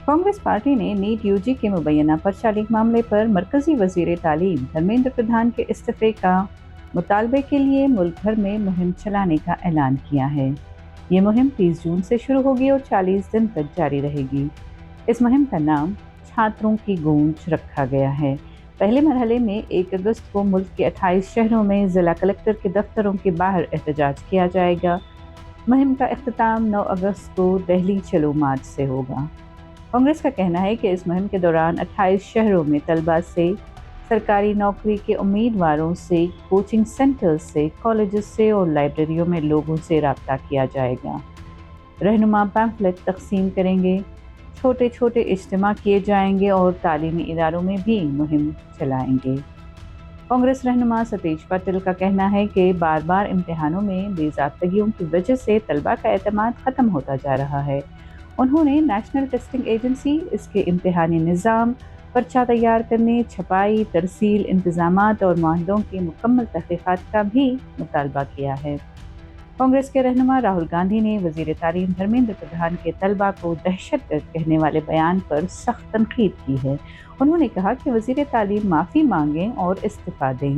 Congress party ने NEET UG के मुबैना पर्चा लीक मामले पर मरकजी वजीर तालीम धर्मेंद्र प्रधान के इस्तीफे का मुतालबे के लिए मुल्क भर में मुहिम चलाने का ऐलान किया है। ये मुहिम 30 जून से शुरू होगी और 40 दिन तक जारी रहेगी। इस मुहिम का नाम छात्रों की गूंज रखा गया है। पहले मरहले में 1 अगस्त को मुल्क के 28 शहरों में जिला कलेक्टर के दफ्तरों के बाहर एहतजाज किया जाएगा। मुहिम का इख्तिताम 9 अगस्त को दिल्ली चलो मार्च से होगा। कांग्रेस का कहना है कि इस मुहिम के दौरान 28 शहरों में तलबा से, सरकारी नौकरी के उम्मीदवारों से, कोचिंग सेंटर्स से, कॉलेजेस से और लाइब्रेरियों में लोगों से रब्ता किया जाएगा। रहनुमा पैम्फलेट तकसीम करेंगे, छोटे छोटे इज्तिमा किए जाएंगे और तालीमी इदारों में भी मुहिम चलाएंगे। कांग्रेस रहनुमा सतीश पाटिल का कहना है कि बार बार इम्तिहानों में बेज़ाब्तगियों की वजह से तलबा का एतमाद ख़त्म होता जा रहा है। उन्होंने नेशनल टेस्टिंग एजेंसी, इसके इम्तिहानी निज़ाम, पर्चा तैयार करने, छपाई, तरसील, इंतज़ामात और माहिदों की मुकम्मल तहक़ीक़ात का भी मुतालबा किया है। कांग्रेस के रहनुमा राहुल गांधी ने वज़ीर तालीम धर्मेंद्र प्रधान के तलबा को दहशतगर्द कहने वाले बयान पर सख्त तनकीद की है। उन्होंने कहा कि वज़ीर तालीम माफ़ी मांगें और इस्तीफ़ा दें।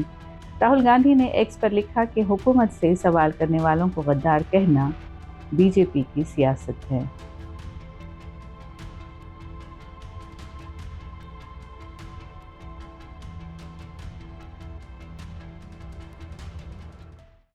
राहुल गांधी ने एक्स पर लिखा कि हुकूमत से सवाल करने वालों को गद्दार कहना बीजेपी की सियासत है।